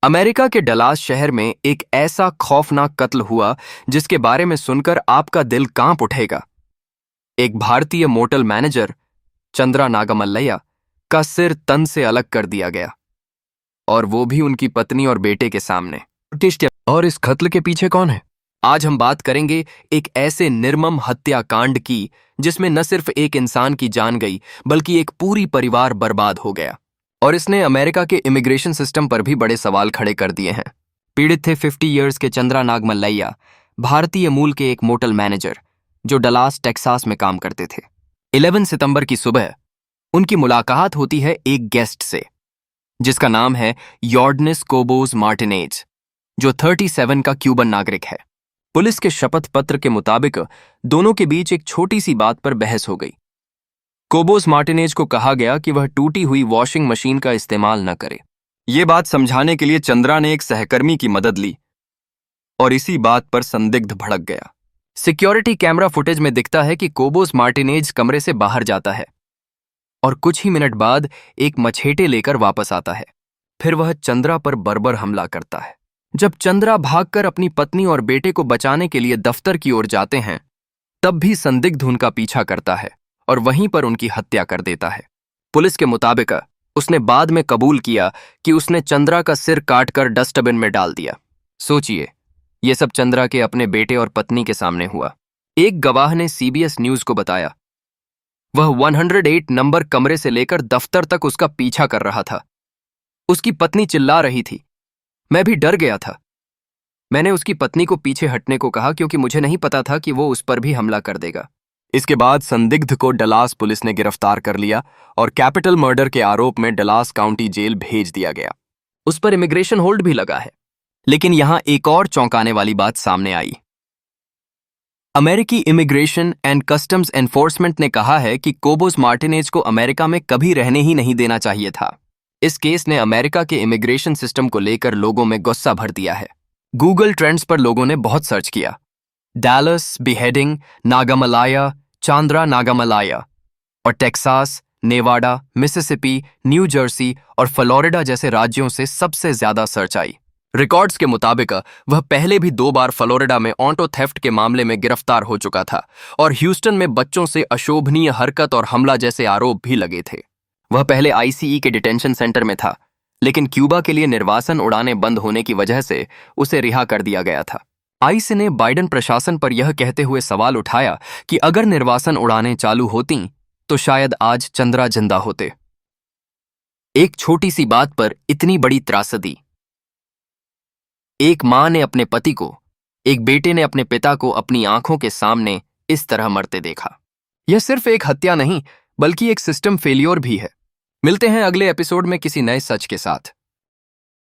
America के Dallas शहर में एक ऐसा खौफनाक कत्ल हुआ जिसके बारे में सुनकर आपका दिल कांप उठेगा। एक भारतीय मोटल मैनेजर चंद्रा नागमल्लैया का सिर तन से अलग कर दिया गया, और वो भी उनकी पत्नी और बेटे के सामने। और इस कत्ल के पीछे कौन है? आज हम बात करेंगे एक ऐसे निर्मम हत्याकांड की जिसमें न सिर्फ एक इंसान की जान गई बल्कि एक पूरी परिवार बर्बाद हो गया, और इसने अमेरिका के इमिग्रेशन सिस्टम पर भी बड़े सवाल खड़े कर दिए हैं। पीड़ित थे 50 इयर्स के चंद्रा नागमल्लैया, भारतीय मूल के एक मोटल मैनेजर जो डलास टेक्सास में काम करते थे। 11 सितंबर की सुबह उनकी मुलाकात होती है एक गेस्ट से जिसका नाम है यॉर्डनिस कोबोस मार्टिनेज, जो 37 का क्यूबन नागरिक है। पुलिस के शपथ पत्र के मुताबिक दोनों के बीच एक छोटी सी बात पर बहस हो गई। कोबोस मार्टिनेज को कहा गया कि वह टूटी हुई वॉशिंग मशीन का इस्तेमाल न करे। ये बात समझाने के लिए चंद्रा ने एक सहकर्मी की मदद ली और इसी बात पर संदिग्ध भड़क गया। सिक्योरिटी कैमरा फुटेज में दिखता है कि कोबोस मार्टिनेज कमरे से बाहर जाता है और कुछ ही मिनट बाद एक मछेटे लेकर वापस आता है। फिर वह चंद्रा पर बर्बर हमला करता है। जब चंद्रा भागकर अपनी पत्नी और बेटे को बचाने के लिए दफ्तर की ओर जाते हैं, तब भी संदिग्ध उनका पीछा करता है और वहीं पर उनकी हत्या कर देता है। पुलिस के मुताबिक उसने बाद में कबूल किया कि उसने चंद्रा का सिर काटकर डस्टबिन में डाल दिया। सोचिए, यह सब चंद्रा के अपने बेटे और पत्नी के सामने हुआ। एक गवाह ने CBS न्यूज को बताया वह 108 नंबर कमरे से लेकर दफ्तर तक उसका पीछा कर रहा था। उसकी पत्नी चिल्ला रही थी। मैं भी डर गया था। मैंने उसकी पत्नी को पीछे हटने को कहा क्योंकि मुझे नहीं पता था कि वो उस पर भी हमला कर देगा। इसके बाद संदिग्ध को डलास पुलिस ने गिरफ्तार कर लिया और कैपिटल मर्डर के आरोप में डलास काउंटी जेल भेज दिया गया। उस पर इमिग्रेशन होल्ड भी लगा है। लेकिन यहां एक और चौंकाने वाली बात सामने आई। अमेरिकी इमिग्रेशन एंड कस्टम्स एनफोर्समेंट ने कहा है कि कोबोस मार्टिनेज को अमेरिका में कभी रहने ही नहीं देना चाहिए था। इस केस ने अमेरिका के इमिग्रेशन सिस्टम को लेकर लोगों में गुस्सा भर दिया है। गूगल ट्रेंड्स पर लोगों ने बहुत सर्च किया। डैलस बिहेडिंग, नागामलाया, चांद्रा नागामलाया, और Texas, Nevada, Mississippi, new Jersey और फ्लोरिडा जैसे राज्यों से सबसे ज्यादा सर्च आई। रिकॉर्ड्स के मुताबिक वह पहले भी 2 बार फ्लोरिडा में ऑटो थेफ्ट के मामले में गिरफ्तार हो चुका था और ह्यूस्टन में बच्चों से अशोभनीय हरकत और हमला जैसे आरोप भी लगे थे। वह पहले ICE के डिटेंशन सेंटर में था, लेकिन क्यूबा के लिए निर्वासन उड़ानें बंद होने की वजह से उसे रिहा कर दिया गया था। ICE ने बाइडेन प्रशासन पर यह कहते हुए सवाल उठाया कि अगर निर्वासन उड़ानें चालू होती तो शायद आज चंद्रा जिंदा होते। एक छोटी सी बात पर इतनी बड़ी त्रासदी। एक मां ने अपने पति को, एक बेटे ने अपने पिता को अपनी आंखों के सामने इस तरह मरते देखा। यह सिर्फ एक हत्या नहीं बल्कि एक सिस्टम फेलियर भी है। मिलते हैं अगले एपिसोड में किसी नए सच के साथ।